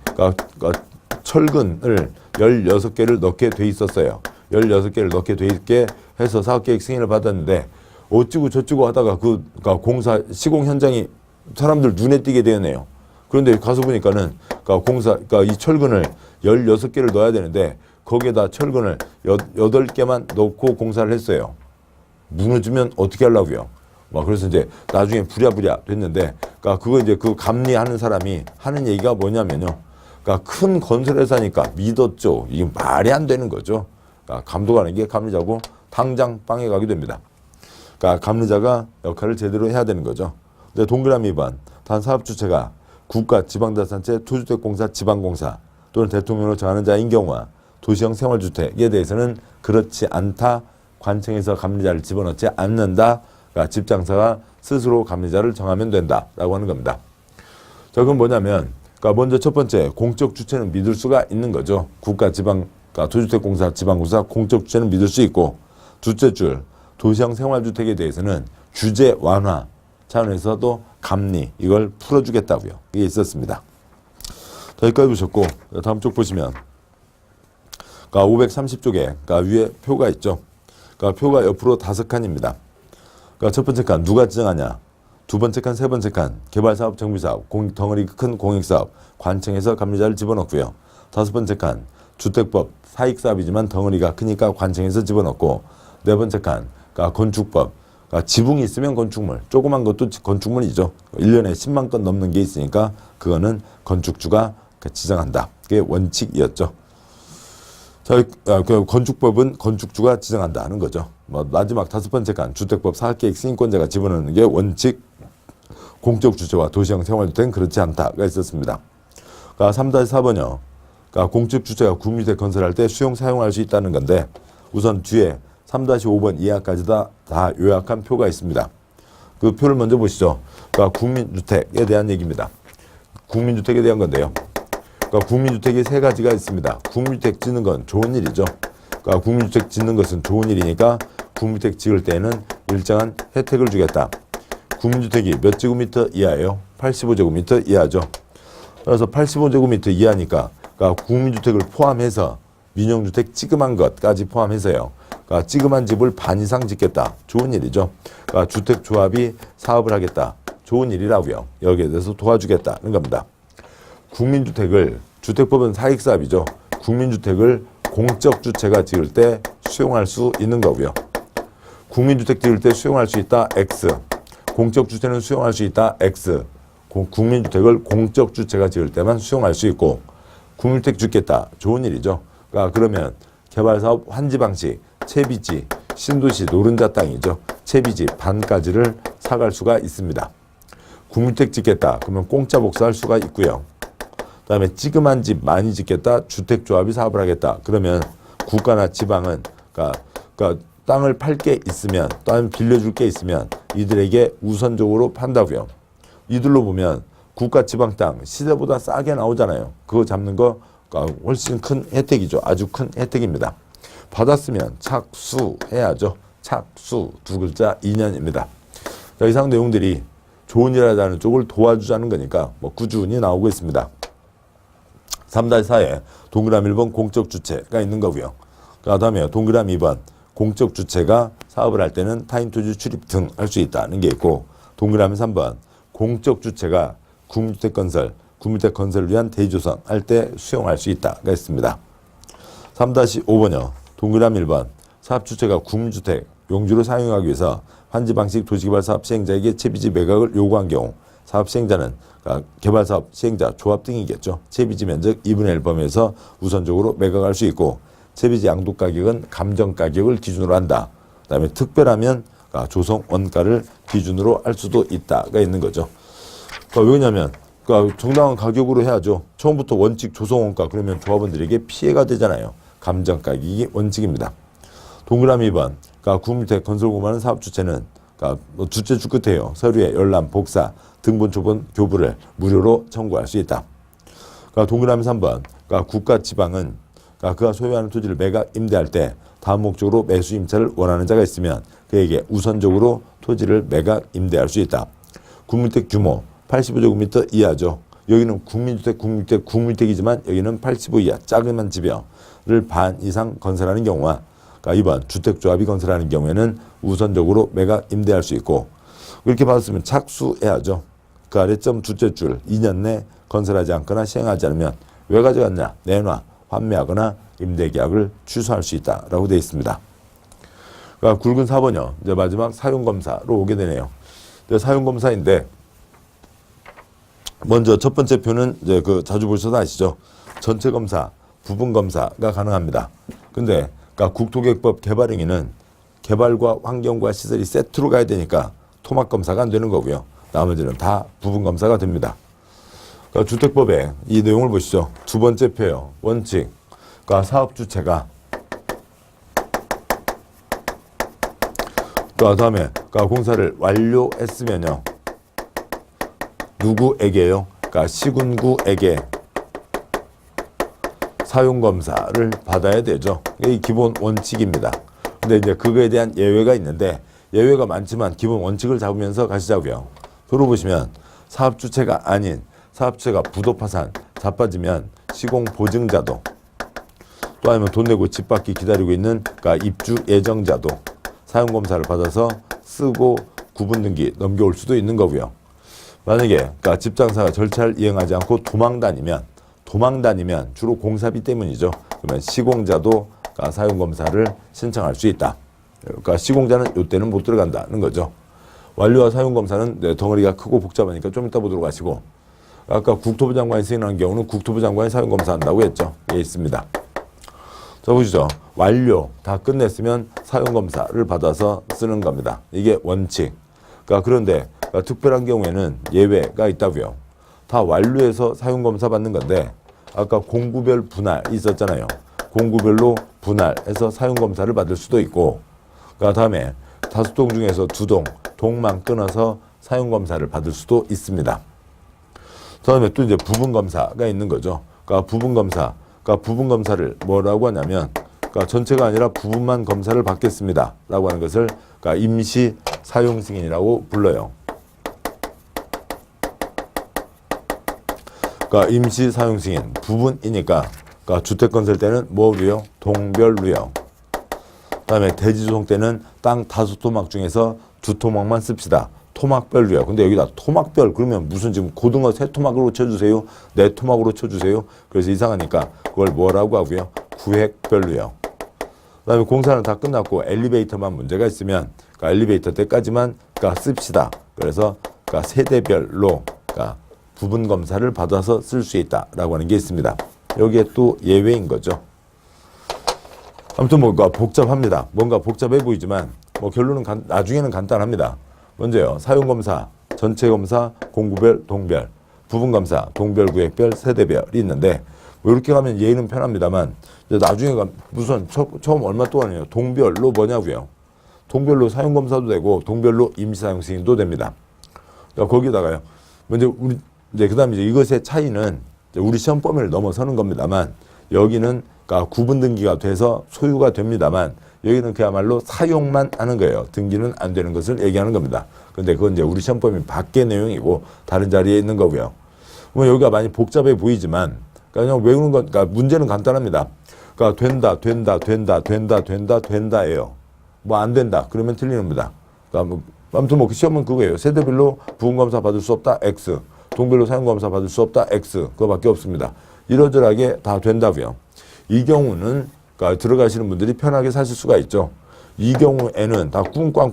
철근을 16개를 넣게 돼 있었어요. 16개를 넣게 돼 있게 해서 사업계획 승인을 받았는데 어찌고 저찌고 하다가 공사 시공 현장이 사람들 눈에 띄게 되었네요. 그런데 가서 보니까는 이 철근을 16개를 넣어야 되는데 거기에다 철근을 8개만 넣고 공사를 했어요. 무너지면 어떻게 하려고요? 그래서 이제 나중에 부랴부랴 됐는데 그거 이제 그 감리하는 사람이 하는 얘기가 뭐냐면요. 큰 건설회사니까 믿었죠. 이게 말이 안 되는 거죠. 감독하는 게 감리자고 당장 빵에 가게 됩니다. 감리자가 역할을 제대로 해야 되는 거죠. 근데 동그라미 2번 단 사업 주체가 국가, 지방자치단체, 토주택공사, 지방공사 또는 대통령으로 정하는 자인 경우와 도시형 생활주택에 대해서는 그렇지 않다. 관청에서 감리자를 집어넣지 않는다. 집장사가 스스로 감리자를 정하면 된다라고 하는 겁니다. 자, 그건 뭐냐면 먼저 첫 번째 공적 주체는 믿을 수가 있는 거죠. 국가, 지방, 토주택공사, 지방공사 공적 주체는 믿을 수 있고 둘째 줄 도시형 생활주택에 대해서는 규제 완화 차원에서도 감리 이걸 풀어주겠다고요. 이게 있었습니다. 여기까지 보셨고 다음 쪽 보시면 530쪽에 위에 표가 있죠. 표가 옆으로 5칸입니다. 첫 번째 칸 누가 지정하냐. 두 번째 칸, 세 번째 칸 개발사업, 정비사업, 덩어리 큰 공익사업 관청에서 감리자를 집어넣고요. 다섯 번째 칸 주택법 사익사업이지만 덩어리가 크니까 관청에서 집어넣고 네 번째 칸 건축법 지붕이 있으면 건축물 조그만 것도 건축물이죠. 1년에 10만 건 넘는 게 있으니까 그거는 건축주가 지정한다. 그게 원칙이었죠. 그 건축법은 건축주가 지정한다 하는 거죠. 마지막 다섯 번째 칸 주택법 사업계획 승인권자가 집어넣는 게 원칙 공적 주체와 도시형 생활주택은 그렇지 않다가 있었습니다. 그러니까 3-4번요. 그러니까 공적 주체가 구민주택 건설할 때 수용 사용할 수 있다는 건데 우선 뒤에 3-5번 이하까지 다 요약한 표가 있습니다. 그 표를 먼저 보시죠. 그러니까 국민주택에 대한 얘기입니다. 국민주택에 대한 건데요. 그러니까 국민주택이 세 가지가 있습니다. 국민주택 짓는 건 좋은 일이죠. 그러니까 국민주택 짓는 것은 좋은 일이니까 국민주택 지을 때에는 일정한 혜택을 주겠다. 국민주택이 몇 제곱미터 이하예요? 85제곱미터 이하죠. 그래서 85제곱미터 이하니까 그러니까 국민주택을 포함해서 민영주택 찌그만 것까지 포함해서요. 그러니까 찌그만 집을 반 이상 짓겠다. 좋은 일이죠. 그러니까 주택조합이 사업을 하겠다. 좋은 일이라고요. 여기에 대해서 도와주겠다는 겁니다. 국민주택을 주택법은 사익사업이죠. 국민주택을 공적 주체가 지을 때 수용할 수 있는 거고요. 국민주택 지을 때 수용할 수 있다. X. 공적 주체는 수용할 수 있다. X. 국민주택을 공적 주체가 지을 때만 수용할 수 있고 국민주택 짓겠다. 좋은 일이죠. 그러니까 그러면 개발사업 환지 방식, 채비지, 신도시 노른자 땅이죠. 채비지 반까지를 사갈 수가 있습니다. 국민주택 짓겠다. 그러면 공짜 복사할 수가 있고요. 그다음에 찌그만 집 많이 짓겠다. 주택조합이 사업을 하겠다. 그러면 국가나 지방은 그러니까 땅을 팔 게 있으면 땅을 빌려줄 게 있으면 이들에게 우선적으로 판다고요. 이들로 보면 국가 지방 땅 시세보다 싸게 나오잖아요. 그거 잡는 거 훨씬 큰 혜택이죠. 아주 큰 혜택입니다. 받았으면 착수해야죠. 착수 두 글자 2년입니다. 자, 이상 내용들이 좋은 일 하자는 쪽을 도와주자는 거니까 뭐 꾸준히 나오고 있습니다. 3-4에 동그라미 1번 공적 주체가 있는 거고요. 그 다음에 동그라미 2번 공적 주체가 사업을 할 때는 타인 토지 출입 등 할 수 있다는 게 있고 동그라미 3번 공적 주체가 국민주택 건설을 위한 대조선 할 때 수용할 수 있다가 있습니다. 3-5번요. 동그라미 1번 사업주체가 국민주택 용지로 사용하기 위해서 환지방식 도시개발사업 시행자에게 채비지 매각을 요구한 경우 사업 시행자는 개발사업 시행자 조합 등이겠죠. 채비지 면적 2분의 1 범위에서 우선적으로 매각할 수 있고 채비지 양도 가격은 감정 가격을 기준으로 한다. 그다음에 특별하면 조성 원가를 기준으로 할 수도 있다가 있는 거죠. 왜냐하면 정당한 가격으로 해야죠. 처음부터 원칙 조성 원가 그러면 조합원들에게 피해가 되잖아요. 감정 가격이 원칙입니다. 동그라미 2번 국민주택 건설 공부하는 사업 주체는 주체주 끝에요. 서류에 열람, 복사, 등본, 초본, 교부를 무료로 청구할 수 있다. 동그라미 3번 국가 지방은 그가 소유하는 토지를 매각 임대할 때 다음 목적으로 매수 임차를 원하는 자가 있으면 그에게 우선적으로 토지를 매각 임대할 수 있다. 국민주택 규모 85제곱미터 이하죠. 여기는 국민주택이지만 여기는 85 이하 작은 집을 반 이상 건설하는 경우와 2번 주택조합이 건설하는 경우에는 우선적으로 매각 임대할 수 있고 이렇게 받았으면 착수해야죠. 그 아래 점 둘째 줄 2년 내 건설하지 않거나 시행하지 않으면 왜 가져갔냐 내놔 환매하거나 임대계약을 취소할 수 있다라고 되어 있습니다. 굵은 4번이요. 이제 마지막 사용검사로 오게 되네요. 사용검사인데 먼저 첫 번째 표는 이제 자주 보셔서 아시죠? 전체 검사, 부분 검사가 가능합니다. 근데 국토계획법 개발행위는 개발과 환경과 시설이 세트로 가야 되니까 토막 검사가 안 되는 거고요. 나머지는 다 부분 검사가 됩니다. 주택법에 이 내용을 보시죠. 두 번째 표요. 원칙. 사업 주체가 다음에 공사를 완료했으면요. 누구에게요? 시군구에게 사용검사를 받아야 되죠. 이게 기본 원칙입니다. 근데 이제 그거에 대한 예외가 있는데 예외가 많지만 기본 원칙을 잡으면서 가시자고요. 표로 보시면 사업주체가 아닌 사업주체가 부도파산 자빠지면 시공보증자도 또 아니면 돈 내고 집 받기 기다리고 있는 입주 예정자도 사용검사를 받아서 쓰고 구분등기 넘겨올 수도 있는 거고요. 만약에 집장사가 절차를 이행하지 않고 도망 다니면 주로 공사비 때문이죠. 그러면 시공자도 사용검사를 신청할 수 있다. 시공자는 이때는 못 들어간다는 거죠. 완료와 사용검사는 덩어리가 크고 복잡하니까 좀 이따 보도록 하시고 아까 국토부 장관이 승인하는 경우는 국토부 장관이 사용검사 한다고 했죠. 예, 있습니다. 자, 보시죠. 완료 다 끝냈으면 사용검사를 받아서 쓰는 겁니다. 이게 원칙. 그런데 특별한 경우에는 예외가 있다고요. 다 완료해서 사용검사 받는 건데 아까 공구별 분할 있었잖아요. 공구별로 분할해서 사용검사를 받을 수도 있고 그 다음에 5동 중에서 2동, 동만 끊어서 사용검사를 받을 수도 있습니다. 다음에 또 이제 부분검사가 있는 거죠. 그러니까 부분검사를 뭐라고 하냐면 그러니까 전체가 아니라 부분만 검사를 받겠습니다. 라고 하는 것을 그러니까 임시 사용 승인이라고 불러요. 그러니까 임시 사용 승인 부분이니까 그러니까 주택 건설 때는 뭐로요? 동별로요. 그다음에 대지 조성 때는 땅 5토막 중에서 2토막만 씁시다. 토막별로요. 근데 여기다 토막별 그러면 무슨 지금 고등어 3토막으로 쳐주세요. 4토막으로 쳐주세요. 그래서 이상하니까 그걸 뭐라고 하고요? 구획별로요. 그다음에 공사는 다 끝났고 엘리베이터만 문제가 있으면 그러니까 엘리베이터 때까지만 그러니까 씁시다. 그래서 그러니까 세대별로 그러니까 부분 검사를 받아서 쓸 수 있다라고 하는 게 있습니다. 여기에 또 예외인 거죠. 아무튼 뭔가 복잡합니다. 뭔가 복잡해 보이지만 뭐 결론은 나중에는 간단합니다. 먼저요. 사용검사, 전체검사, 공구별, 동별, 부분검사, 동별, 구획별, 세대별이 있는데 뭐 이렇게 가면 예의는 편합니다만 나중에 가면 무슨 처음 얼마 동안이에요. 동별로 뭐냐고요. 동별로 사용검사도 되고 동별로 임시사용승인도 됩니다. 그러니까 거기다가요. 먼저 우리 이제 그다음에 이제 이것의 차이는 이제 우리 시험 범위를 넘어서는 겁니다만 여기는 그러니까 구분 등기가 돼서 소유가 됩니다만 여기는 그야말로 사용만 하는 거예요. 등기는 안 되는 것을 얘기하는 겁니다. 그런데 그건 이제 우리 시험 범위 밖의 내용이고 다른 자리에 있는 거고요. 뭐 여기가 많이 복잡해 보이지만 그냥 외우는 건 그러니까 문제는 간단합니다. 그러니까 된다예요. 뭐 안 된다 그러면 틀리는 겁니다. 그러니까 뭐 아무튼 뭐 그 시험은 그거예요. 세대별로 부분검사 받을 수 없다 X, 동별로 사용검사 받을 수 없다 X 그거밖에 없습니다. 이러저러하게 다 된다고요. 이 경우는 그러니까 들어가시는 분들이 편하게 사실 수가 있죠. 이 경우에는 다 꿍꽝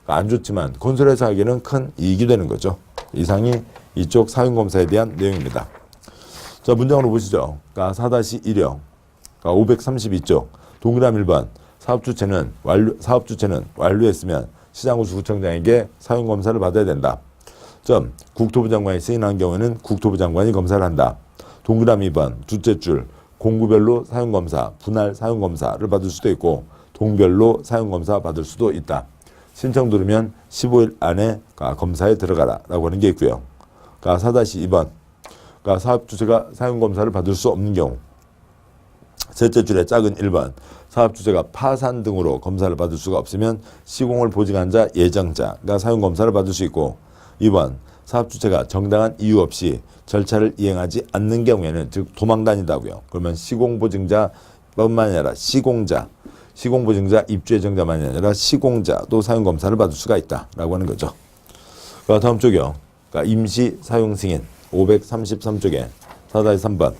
안 좋지만 건설회사 하기에는 큰 이익이 되는 거죠. 이상이 이쪽 사용검사에 대한 내용입니다. 자, 문장으로 보시죠. 그러니까 4-1형, 그러니까 532쪽 동그라미 1번 사업주체는 완료했으면 시장구청장에게 사용검사를 받아야 된다. 점, 국토부 장관이 승인한 경우에는 국토부 장관이 검사를 한다. 동그라미 2번 둘째 줄 공구별로 사용검사, 분할 사용검사를 받을 수도 있고 동별로 사용검사 받을 수도 있다. 신청 들으면 15일 안에 검사에 들어가라 라고 하는 게 있고요. 그러니까 4-2번 그러니까 사업주체가 사용검사를 받을 수 없는 경우 셋째 줄의 작은 1번 사업주체가 파산 등으로 검사를 받을 수가 없으면 시공을 보증한 자 예정자가 사용검사를 받을 수 있고 2번 사업주체가 정당한 이유 없이 절차를 이행하지 않는 경우에는 즉 도망 다닌다고요. 그러면 시공보증자뿐만 아니라 시공보증자 입주예정자만이 아니라 시공자도 사용검사를 받을 수가 있다라고 하는 거죠. 다음 쪽이요. 그러니까 임시사용승인 533쪽에 4-3번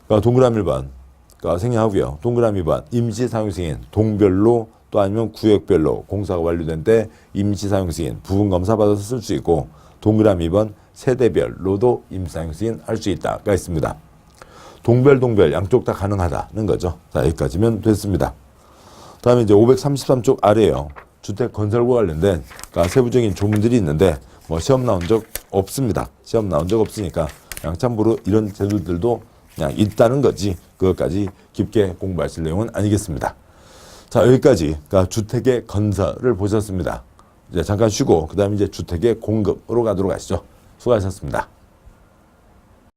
동그라미 1번 생략하고요. 동그라미 2번 임시사용승인 동별로 또 아니면 구역별로 공사가 완료된 때 임시사용승인 부분검사 받아서 쓸 수 있고 동그라미 2번 세대별로도 임시사용승인 할 수 있다가 있습니다. 동별 양쪽 다 가능하다는 거죠. 자, 여기까지면 됐습니다. 다음에 이제 533쪽 아래에요. 주택 건설과 관련된 그러니까 세부적인 조문들이 있는데 뭐 시험 나온 적 없습니다. 시험 나온 적 없으니까 그냥 참고로 이런 제도들도 그냥 있다는 거지 그것까지 깊게 공부하실 내용은 아니겠습니다. 자, 여기까지 그러니까 주택의 건설을 보셨습니다. 이제 잠깐 쉬고 그 다음에 이제 주택의 공급으로 가도록 하시죠. 수고하셨습니다.